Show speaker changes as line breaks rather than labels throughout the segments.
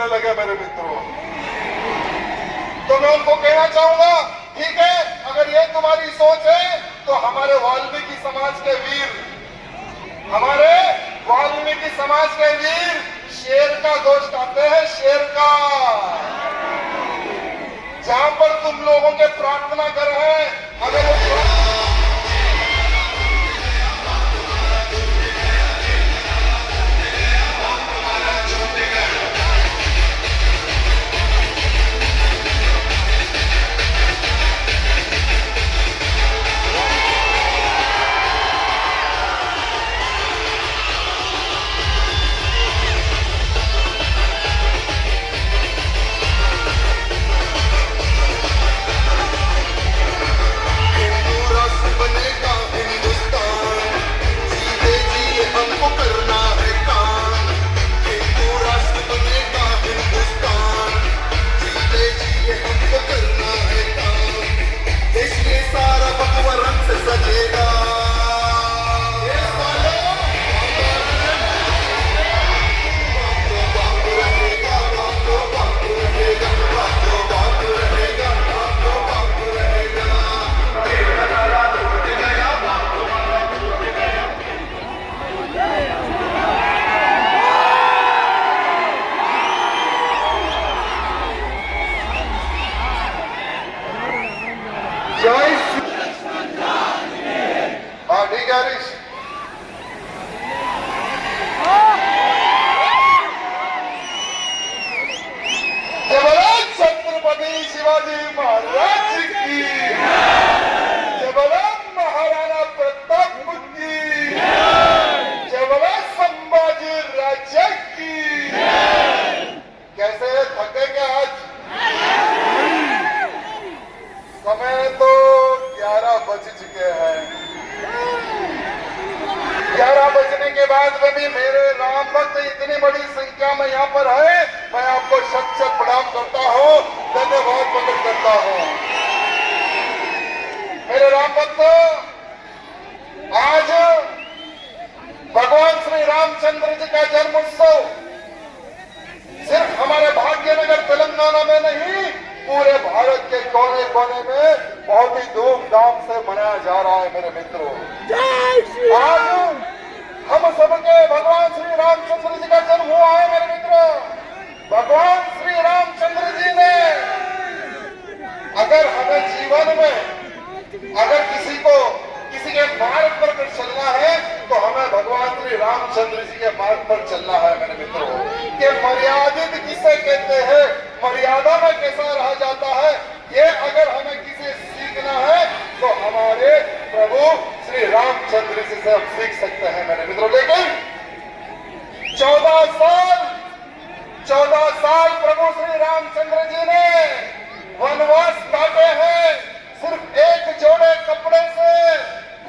बोलने लगे मेरे मित्रों। तो मैं उनको कहना चाहूंगा, ठीक है, अगर ये तुम्हारी सोच है तो हमारे वाल्मीकि समाज के वीर, हमारे वाल्मीकि समाज के वीर शेर का गोश्त खाते हैं, शेर का। जहां पर तुम लोगों के प्रार्थना कर रहे हैं, अगर वो छत्रपति शिवाजी महाराज की, जय बोलो महाराणा प्रताप की, जय बोलो संभाजी राजा की। कैसे थके क्या आज? समय तो 11 बज चुके हैं। 11 बजने के बाद में भी मेरे राम भक्त इतनी बड़ी संख्या में यहाँ पर है, मैं आपको शत शत प्रणाम करता हूँ, धन्यवाद प्रकट करता हूँ। मेरे राम भक्तों, आज भगवान श्री रामचंद्र जी का जन्म उत्सव सिर्फ हमारे भाग्यनगर तेलंगाना में नहीं, पूरे भारत के कोने कोने में बहुत ही धूमधाम से मनाया जा रहा है मेरे मित्रों। आज हम सबके भगवान श्री रामचंद्र जी का जन्म हुआ है मेरे मित्रों। भगवान श्री रामचंद्र जी ने, अगर हमें जीवन में अगर किसी के मार्ग पर चलना है तो हमें भगवान श्री रामचंद्र जी के मार्ग पर चलना है मेरे मित्रों। कि मर्यादित किसे कहते हैं, मर्यादा में कैसा रहा जाता है, ये अगर हमें किसे सीखना है तो हमारे प्रभु श्री रामचंद्र जी से हम सीख सकते हैं मेरे मित्रों। लेकिन 14 साल प्रभु श्री रामचंद्र जी ने वनवास काटे हैं, सिर्फ एक जोड़े कपड़े से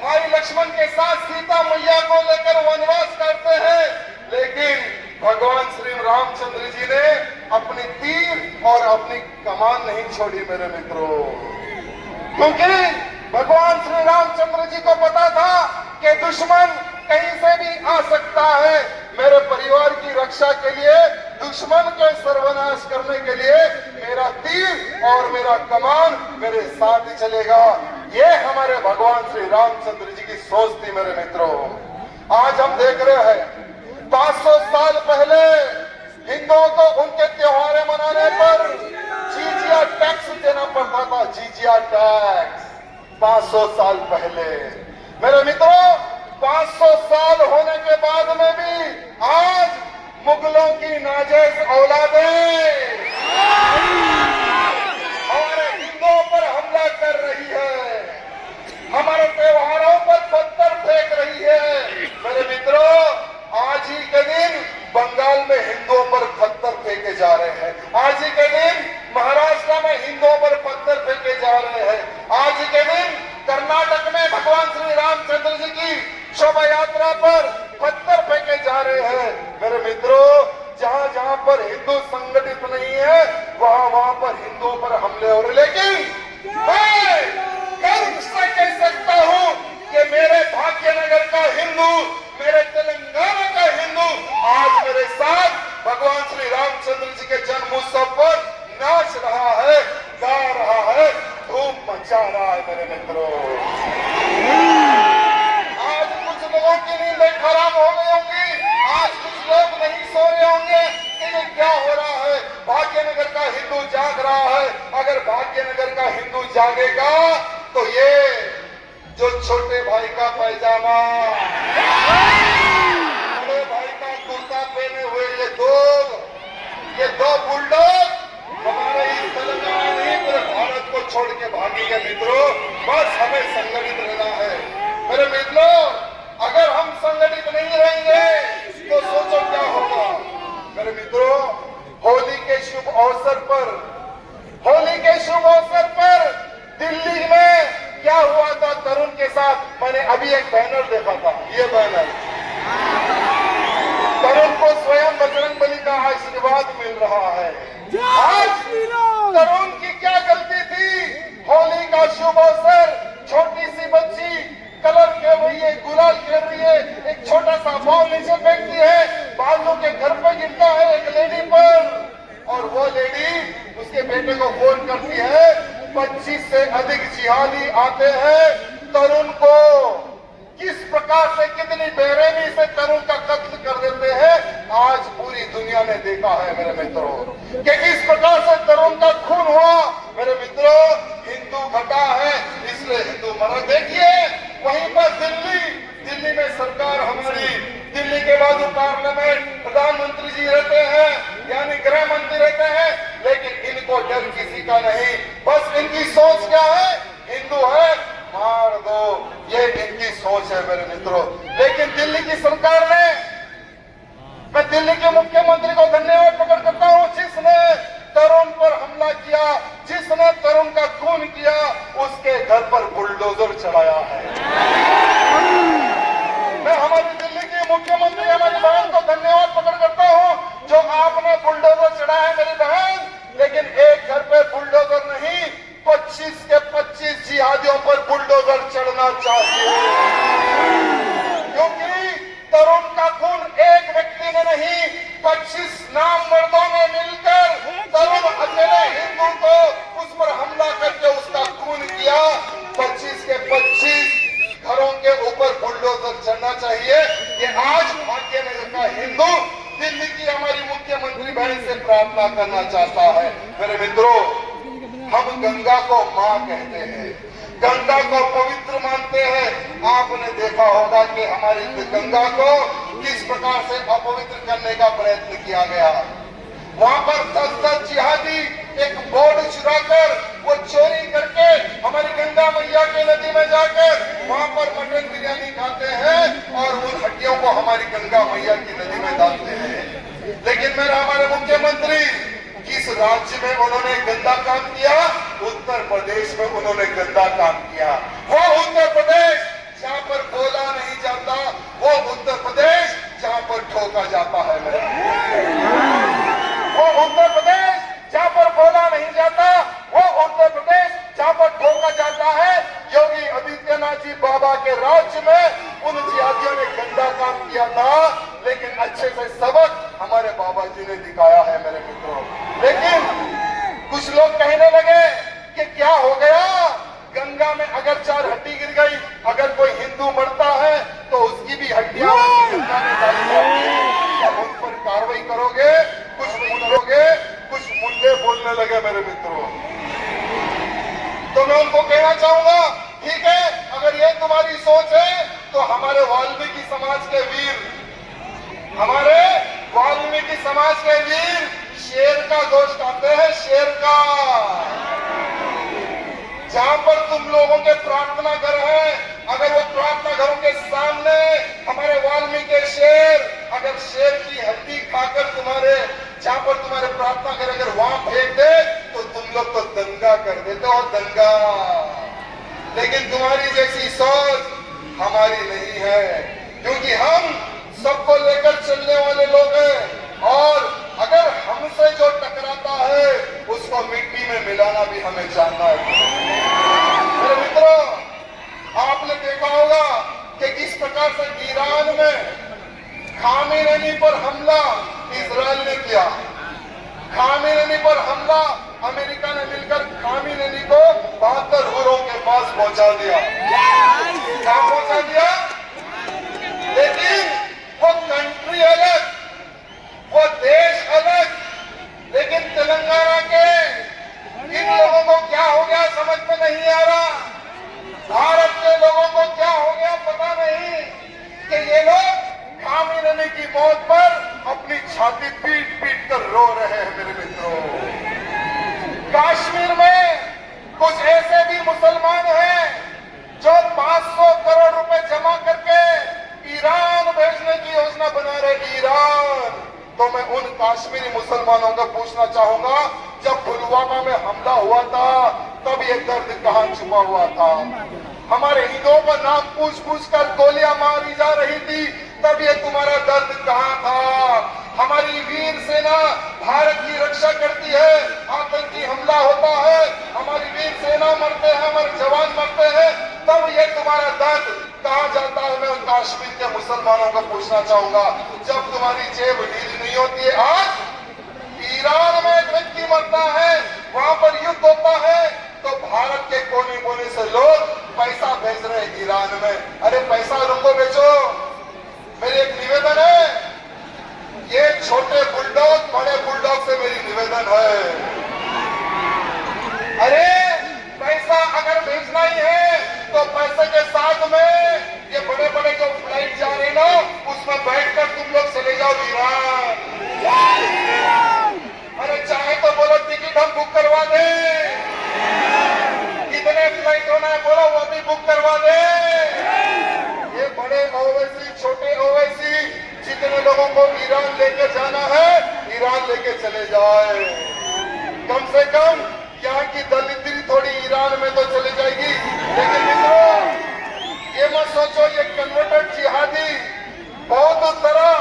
भाई लक्ष्मण के साथ सीता मैया को लेकर वनवास काटते हैं। लेकिन भगवान श्री रामचंद्र जी ने अपनी तीर और अपनी कमान नहीं छोड़ी मेरे मित्रों, क्योंकि भगवान श्री रामचंद्र जी को पता था कि दुश्मन कहीं से भी आ सकता है। मेरे परिवार की रक्षा के लिए, दुश्मन के सर्वनाश करने के लिए मेरा तीर और मेरा कमान मेरे साथ ही चलेगा। ये हमारे भगवान श्री रामचंद्र जी की सोच थी मेरे मित्रों। आज हम देख रहे हैं 500 साल पहले हिंदुओं को उनके त्योहार मनाने पर जिजिया टैक्स देना पड़ता था, जिजिया टैक्स 500 साल पहले। मेरे मित्रों, 500 साल होने के बाद में भी आज मुगलों की नाजायज औलादें हमारे हिंदुओं पर हमला कर रही है, हमारे त्योहारों पर पत्थर फेंक रही है। मेरे मित्रों, आज ही के दिन बंगाल में हिंदुओं पर पत्थर फेंके जा रहे हैं, आज ही के दिन महाराष्ट्र में हिंदुओं पर पत्थर फेंके जा रहे हैं, आज ही के दिन कर्नाटक में भगवान श्री रामचंद्र जी की शोभा यात्रा पर पत्थर फेंके जा रहे हैं। मेरे मित्रों, जहां जहां पर हिंदू संगठित नहीं है वहां पर हिंदुओं पर हमले हो रहे। लेकिन मैं गर्व से कह सकता हूं कि मेरे भाग्यनगर का हिंदू, मेरे तेलंगाना का हिंदू आज मेरे साथ भगवान श्री रामचंद्र जी के जन्म उत्सव पर नाच रहा है, गा रहा है, धूम मचा रहा है मेरे मित्रों। आज कुछ लोगों की नींदें खराब हो गई होंगी, आज कुछ लोग नहीं सो रहे होंगे कि ये क्या हो रहा है। भाग्यनगर का हिंदू जाग रहा है। अगर भाग्यनगर का हिंदू जागेगा तो ये जो छोटे भाई का पैजामा, बड़े भाई का कुर्ता पहने हुए ये दो बुलडॉग हमारे इस तेलंगाना नहीं पूरे भारत को छोड़ के भागेंगे मित्रों। बस हमें संगठित रहना है मेरे मित्रों। अगर हम संगठित नहीं रहेंगे तो सोचो क्या होगा मेरे मित्रों। होली के शुभ अवसर पर दिल्ली में क्या हुआ था तरुण के साथ। मैंने अभी एक बैनर देखा था, ये बैनर तरुण को स्वयं बजरंगबली का आशीर्वाद मिल रहा है। आज तरुण की क्या गलती थी। होली का शुभ अवसर, छोटी सी बच्ची कलर खेल रही है, गुलाल खेल रही है, एक छोटा सा बॉल नीचे फेंकती है, बालू के घर पर गिरता है एक लेडी पर, और वो लेडी उसके बेटे को फोन करती है। 25 से अधिक जिहादी आते हैं तरुण को किस प्रकार से, कितनी बेरहमी से तरुण का कत्ल कर देते हैं। आज पूरी दुनिया ने देखा है मेरे मित्रों कि किस प्रकार से तरुण का खून हुआ। मेरे मित्रों, हिंदू घटा है इसलिए हिंदू मरा। देखिए वहीं पर दिल्ली में सरकार हमारी, दिल्ली के बाजू पार्लियामेंट, प्रधानमंत्री जी रहते हैं यानी गृह मंत्री रहते हैं, लेकिन इनको डर किसी का नहीं। बस इनकी सोच क्या है, हिंदू है मार दो, ये इनकी सोच है मेरे मित्रों। लेकिन दिल्ली की सरकार ने, मैं दिल्ली के मुख्यमंत्री को धन्यवाद प्रकट करता हूं जिसने तरुण पर हमला किया, जिसने तरुण का खून किया, उसके घर पर बुलडोजर चढ़ाया है। मैं हमारी दिल्ली के मुख्यमंत्री हमारी बहन को धन्यवाद प्रकट करता हूं जो आपने बुलडोजर चढ़ाया है मेरी बहन। लेकिन एक घर पर बुलडोजर नहीं, 25 के 25 जिहादियों पर बुलडोजर चढ़ना चाहिए, क्योंकि तरुण का खून एक व्यक्ति ने नहीं, 25 नाम मर्दों ने मिलकर तरुण अकेले हिंदू को उस पर हमला करके उसका खून किया। 25 के 25 घरों के ऊपर बुलडोजर चढ़ना चाहिए। ये आज भाग्यनगर का हिंदू दिल्ली की हमारी मुख्यमंत्री बहन से प्रार्थना करना चाहता है। मेरे मित्रों, हम गंगा को मां कहते हैं, गंगा को पवित्र मानते हैं। आपने देखा होगा कि हमारी गंगा को किस प्रकार से अपवित्र करने का प्रयत्न किया गया। वहां पर 10 जिहादी एक बोर्ड चुराकर, वो चोरी करके हमारी गंगा मैया की नदी में जाकर वहां पर मटन बिरयानी खाते हैं और उन हड्डियों को हमारी गंगा मैया की नदी में डालते हैं। लेकिन मेरा हमारे मुख्यमंत्री किस राज्य में उन्होंने गंदा काम किया? उत्तर प्रदेश में उन्होंने गंदा काम किया। वो उत्तर प्रदेश जहां पर बोला नहीं जाता, वो उत्तर प्रदेश जहां पर ठोका जाता है। वो उत्तर प्रदेश जहां पर बोला नहीं जाता, वो उत्तर प्रदेश जहां पर ठोका जाता है। योगी आदित्यनाथ जी बाबा के राज्य में उन जिहादियों ने गंदा काम किया था, लेकिन अच्छे से सबक हमारे बाबा जी ने दिखाया है मेरे मित्रों। लेकिन कुछ लोग कहने लगे कि क्या हो गया, गंगा में अगर 4 हड्डी गिर गई, अगर कोई हिंदू मरता है तो उसकी भी हड्डियां गंगा में डाली जाती है, क्या उन पर कार्रवाई करोगे? कुछ बोलोगे, कुछ मुद्दे बोलने लगे मेरे मित्रों। तो मैं उनको कहना चाहूंगा, ठीक है, अगर ये तुम्हारी सोच है तो हमारे वाल्मीकि समाज के वीर, हमारे वाल्मीकि समाज के वीर शेर का गोश्त खाते हैं, शेर का। जहां पर तुम लोगों के प्रार्थना घर है, अगर वो प्रार्थना घरों के सामने हमारे वाल्मीकि शेर, अगर शेर की हड्डी खाकर तुम्हारे, जहां पर तुम्हारे प्रार्थना घर अगर वहां फेंक दे तो तुम लोग तो दंगा कर देते हो, दंगा। लेकिन तुम्हारी जैसी सोच हमारी नहीं है, क्योंकि हम सबको लेकर चलने वाले लोग हैं, और अगर हमसे जो टकराता है उसको मिट्टी में मिलाना भी हमें जानना है। मेरे मित्रों, आपने देखा होगा कि किस प्रकार से ईरान में खामेनी पर हमला इजराइल ने खामिनेनी पर हमला अमेरिका ने मिलकर खामिनेनी को 72 हुरों के पास पहुंचा दिया। क्या पहुंचा दिया? लेकिन वो कंट्री अलग, वो देश अलग, लेकिन तेलंगाना के इन लोगों को क्या हो गया समझ में नहीं आ रहा। भारत के लोगों को क्या हो गया पता नहीं कि ये लोग खामिनेनी की मौत पर अपनी छाती पीट पीट कर रो रहे हैं। मेरे मित्रों, कश्मीर में कुछ ऐसे भी मुसलमान हैं जो 500 करोड़ रुपए जमा करके ईरान भेजने की योजना बना रहे। ईरान, तो मैं उन कश्मीरी मुसलमानों को पूछना चाहूंगा, जब पुलवामा में हमला हुआ था तब ये दर्द कहां छुपा हुआ था? हमारे हिंदुओं का नाम पूछ पूछ कर गोलियां मारी जा रही थी, तब ये तुम्हारा दर्द कहां था? हमारी वीर सेना भारत की रक्षा करती है, आतंकी हमला होता है, हमारी वीर सेना मरते हैं, हमारे जवान मरते हैं, तब ये तुम्हारा दर्द कहां जाता है? मैं उन कश्मीर के मुसलमानों को पूछना चाहूंगा, जब तुम्हारी जेब ढीली नहीं होती है। आज ईरान में एक व्यक्ति मरता है, वहां पर युद्ध होता है, तो भारत के कोने कोने से लोग पैसा भेज रहे हैं ईरान में। अरे पैसा रुको बेचो। मेरी एक निवेदन है, ये छोटे बुलडॉग बड़े बुलडॉग से मेरी निवेदन है, अरे पैसा अगर भेजना ही है तो पैसे के साथ में ये बड़े बड़े जो फ्लाइट जा रहे ना उसमें बैठकर तुम लोग चले जाओ ईरान। अरे चाहे तो बोलो टिकट हम बुक करवा दे, कितने फ्लाइट होना है बोलो वो भी बुक करवा दे। ये बड़े ओवैसी छोटे ओवैसी जितने लोगों को ईरान लेके जाना है ईरान लेके चले जाए। कम से कम यहाँ की दलितरी थोड़ी ईरान में तो चली जाएगी। लेकिन मित्रों, ये मत सोचो ये कन्वर्टेड जिहादी बहुत तरह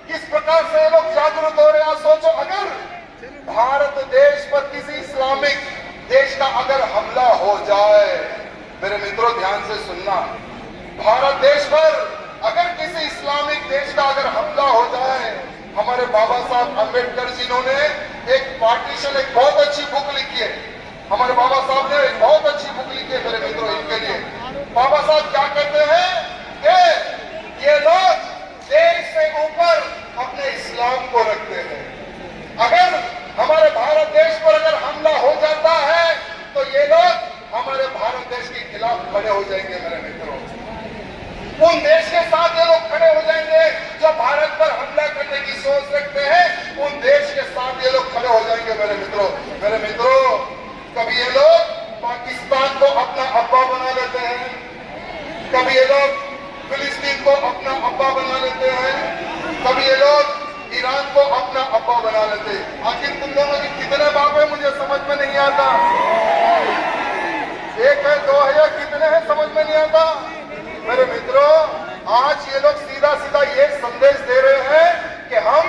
किस प्रकार से लोग जागरूक हो रहे हैं। सोचो अगर भारत देश पर किसी इस्लामिक देश का अगर हमला हो जाए, मेरे मित्रों ध्यान से सुनना, भारत देश पर अगर किसी इस्लामिक देश का अगर हमला हो जाए, हमारे बाबा साहब अंबेडकर जी ने एक पार्टीशन एक बहुत अच्छी बुक लिखी है। हमारे बाबा साहब ने एक बहुत अच्छी बुक लिखी है मेरे मित्रों इनके लिए। बाबा साहब क्या कहते हैं कि ये लोग देश से ऊपर अपने इस्लाम को रखते हैं। अगर हमारे भारत देश पर अगर हमला हो जाता है तो ये लोग हमारे भारत देश के खिलाफ खड़े हो जाएंगे। मेरे मित्रों, उन देश के साथ ये लोग खड़े हो जाएंगे जो भारत पर हमला करने की सोच रखते हैं, उन देश के साथ ये लोग खड़े हो जाएंगे। मेरे मित्रों, कभी ये लोग पाकिस्तान को अपना अब्बा बना लेते हैं, कभी ये लोग फिलिस्तीन को अपना अब्बा बना लेते हैं, कभी ये लोग ईरान को अपना अब्बा बना लेते हैं। आखिर तुम लोगों के कितने बाप है मुझे समझ में नहीं आता। एक है, दो है या कितने हैं समझ में नहीं आता। मेरे मित्रों, आज ये लोग सीधा सीधा ये संदेश दे रहे हैं कि हम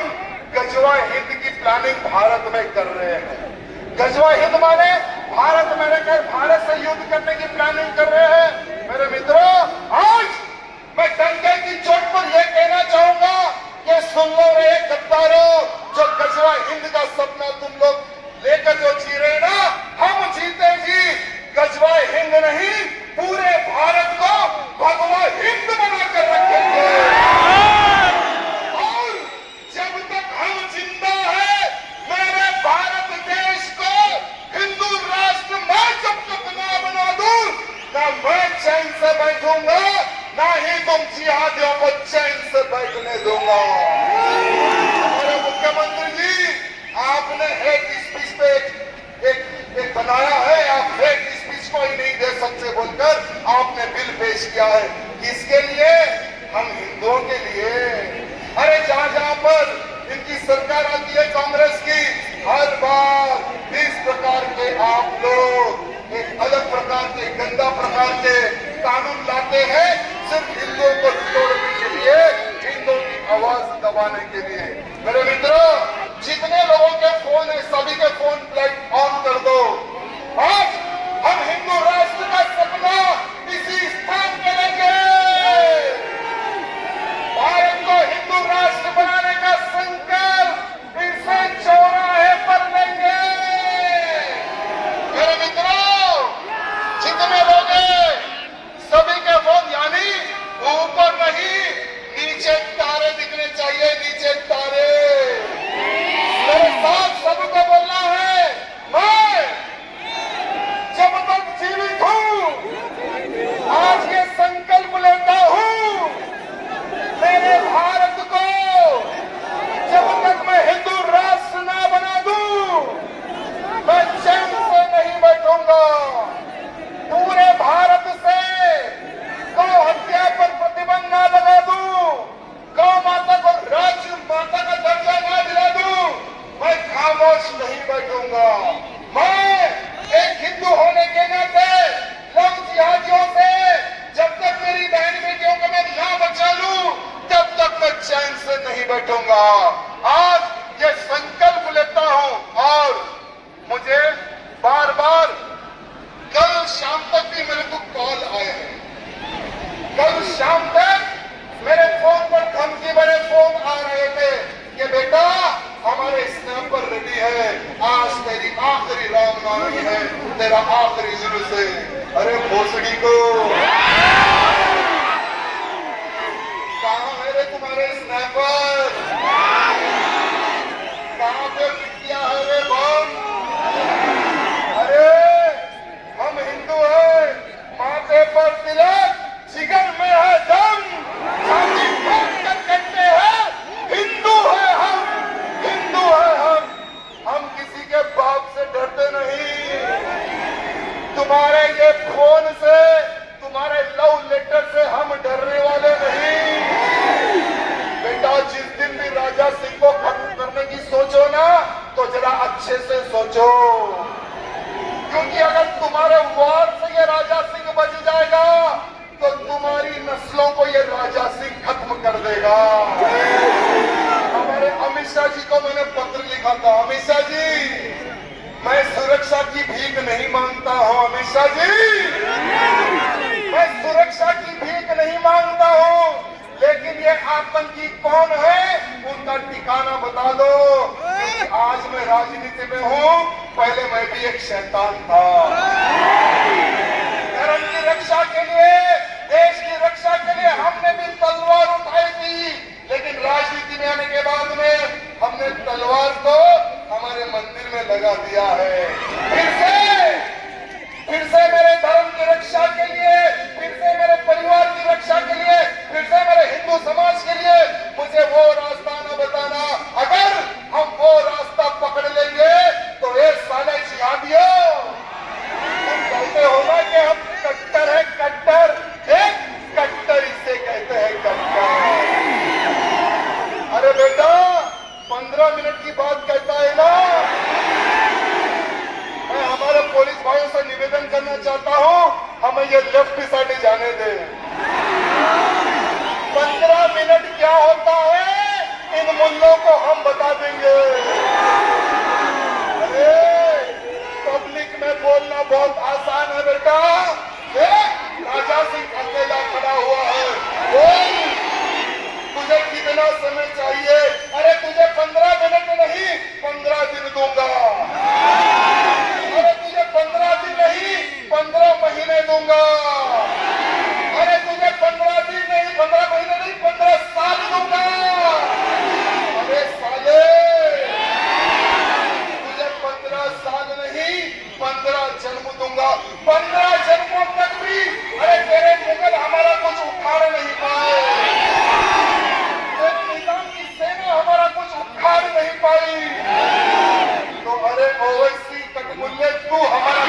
गजवा हिंद की प्लानिंग भारत में कर रहे हैं। गजवा हिंद माने भारत में रहकर भारत से युद्ध करने की प्लानिंग कर रहे हैं। मेरे मित्रों, आज मैं डंके की चोट पर यह कहना चाहूंगा कि सुन लो रे गद्दारों, जो गजवा हिंद का सपना तुम लोग लेकर जो जी रहे ना, हम जीते जी गजवा हिंद नहीं पूरे भारत को भगवा हिंद बनाकर रखेंगे। और जब तक हम जिंदा है मेरे भारत देश को हिंदू राष्ट्र मैं जब तक ना बना दूं, ना मैं चैन से बैठूंगा, ना ही तुम जिहादियों को चैन से बैठने दूंगा। हमारे मुख्यमंत्री जी, आपने हेट स्पीच पे एक बनाया है, आप हेट स्पीच को ही नहीं दे सकते बोलकर आपने बिल पेश किया है। किसके लिए? हम हिंदुओं के लिए। अरे जहां जहां पर इनकी सरकार आती है कांग्रेस की, हर बार इस प्रकार के आप लोग एक अलग प्रकार के गंदा प्रकार के कानून लाते हैं, सिर्फ हिंदुओं को तोड़ने के लिए, हिंदुओं की आवाज दबाने के लिए। मेरे मित्रों, जितने लोगों के फोन है सभी के फोन लाइट ऑन कर दो। आज हम हिंदू राष्ट्र का सपना इसी स्थान पे लेंगे। भारत को हिंदू राष्ट्र बनाने का संकल्प इसे चौराहे बर्दाश्त नहीं बैठूंगा। मैं एक हिंदू होने के नाते लव जिहादियों से जब तक मेरी बहन बेटियों को मैं ना बचा लूं तब तक मैं चैन से नहीं बैठूंगा। आज ये संकल्प लेता हूं और मुझे बार बार कल शाम तक भी मेरे को कॉल आए हैं। कल शाम तक मेरे फोन पर धमकी भरे फोन आ रहे थे कि बेटा हमारे स्नैपर रेडी है, आज तेरी आखिरी रामनवमी है, तेरा आखिरी जुलूस है। अरे भोसड़ी को कहां है रे तुम्हारे स्नैपर? कहां पे किया है रे बम? अरे हम हिंदू हैं, माथे पर तिलक, जिगर में है दम, छाती ठोक कर कहते हैं हिंदू है हम, हिंदू है हम किसी के बाप से डरते नहीं। तुम्हारे ये फोन से, तुम्हारे लव लेटर से हम डरने वाले नहीं। बेटा जिस दिन भी राजा सिंह को खत्म करने की सोचो ना तो जरा अच्छे से सोचो, क्योंकि अगर तुम्हारे वार से ये राजा सिंह बच जाएगा तो तुम्हारी नस्लों को ये राजा सिंह खत्म कर देगा। हमारे अमित शाह जी को मैंने पत्र लिखा था, अमित शाह जी मैं सुरक्षा की भीख नहीं मांगता हूं, अमित शाह जी मैं सुरक्षा की भीख नहीं मांगता हूं, लेकिन ये आतंकी कौन है उनका ठिकाना बता दो, क्योंकि आज मैं राजनीति में हूं, पहले मैं भी एक शैतान था। धर्म की रक्षा के लिए, देश की रक्षा के लिए हमने भी तलवार उठाई थी, लेकिन राजनीति में आने के बाद में हमने तलवार को हमारे मंदिर में लगा दिया है। फिर से मेरे धर्म की रक्षा के लिए, फिर से मेरे परिवार की रक्षा के लिए, फिर से मेरे हिंदू समाज के लिए मुझे वो रास्ता न बताना। अगर हम वो रास्ता पकड़ लेंगे तो ये साले जिहादियों, तुम कहते हो ना कि हम कट्टर है, कट्टर, एक कट्टर इसे कहते हैं, कट्टर। अरे बेटा 15 मिनट की बात कहता है ना, मैं हमारे पुलिस भाइयों से निवेदन करना चाहता हूं, हमें ये लेफ्ट साइड जाने दें। 15 मिनट क्या होता है इन मुल्लों को हम बता देंगे। अरे पब्लिक में बोलना बहुत आसान है बेटा, राजा सिंह अकेला खड़ा हुआ है, बोल तुझे कितना समय चाहिए? अरे तुझे 15 मिनट नहीं 15 दिन दूंगा। अरे तुझे 15 दिन नहीं 15 महीने दूंगा। अरे तुझे 15 दिन नहीं 15 महीने नहीं 15 साल दूंगा। अरे साले तुझे 15 साल नहीं 15 जन्म दूंगा। 15 जन्मों तक भी अरे तेरे मुगल हमारा कुछ उखाड़ नहीं पाए, तेरे निजाम की सेना हमारा कुछ उखाड़ नहीं पाई, तो अरे ओवैसी कटमुल्ले तू हमारा